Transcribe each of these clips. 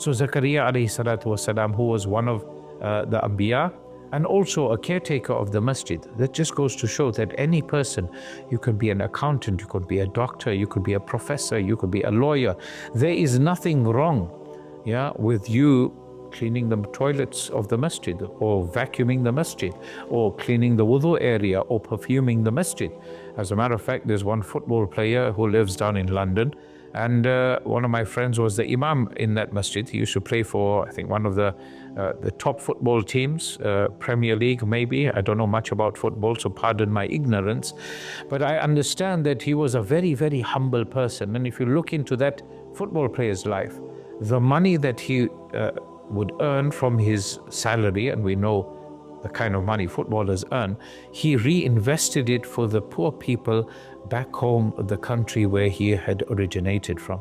So Zakaria alayhi salatu wasalam, who was one of the Anbiya and also a caretaker of the masjid. That just goes to show that any person, you could be an accountant, you could be a doctor, you could be a professor, you could be a lawyer. There is nothing wrong, with you cleaning the toilets of the masjid, or vacuuming the masjid, or cleaning the wudu area, or perfuming the masjid. As a matter of fact, there's one football player who lives down in London, and one of my friends was the imam in that masjid. He used to play for, I think, one of the top football teams, Premier League maybe. I don't know much about football, so pardon my ignorance. But I understand that he was a very, very humble person. And if you look into that football player's life, the money that he would earn from his salary, and we know the kind of money footballers earn, he reinvested it for the poor people back home, the country where he had originated from.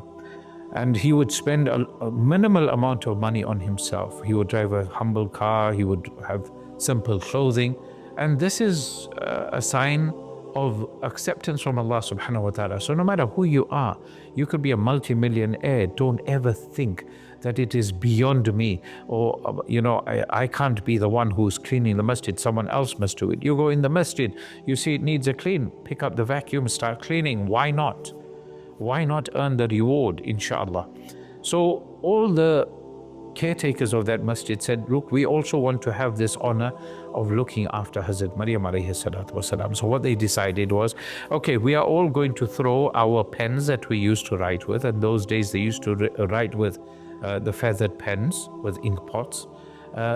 And he would spend a minimal amount of money on himself. He would drive a humble car, he would have simple clothing. And this is a sign of acceptance from Allah subhanahu wa ta'ala. So no matter who you are, you could be a multi-millionaire. Don't ever think that it is beyond me, or I can't be the one who's cleaning the masjid, someone else must do it. You go in the masjid, you see it needs a clean, pick up the vacuum, start cleaning. Why not? Why not earn the reward, inshallah? So all the caretakers of that masjid said, look, we also want to have this honor of looking after Hazrat Maryam alayhi salatu wasalam. So what they decided was, okay, we are all going to throw our pens that we used to write with, and those days they used to write with the feathered pens with ink pots.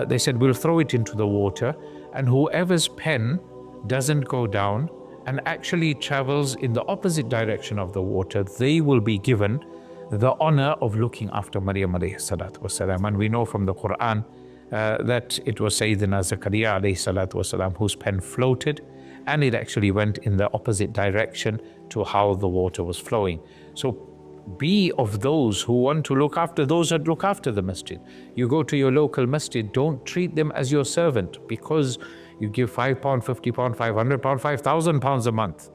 They said, we'll throw it into the water, and whoever's pen doesn't go down and actually travels in the opposite direction of the water, they will be given the honor of looking after Maryam alayhi salatu wasalam. And we know from the Quran that it was Sayyidina Zakaria alayhi salatu wasalam whose pen floated, and it actually went in the opposite direction to how the water was flowing. So be of those who want to look after those that look after the masjid. You go to your local masjid, don't treat them as your servant because you give £5, £50, £500, £5,000 a month.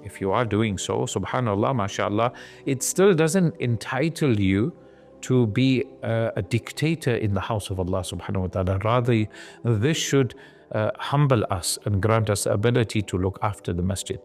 If you are doing so, subhanallah, mashallah, it still doesn't entitle you to be a dictator in the house of Allah subhanahu wa ta'ala. Rather, this should humble us and grant us the ability to look after the masjid.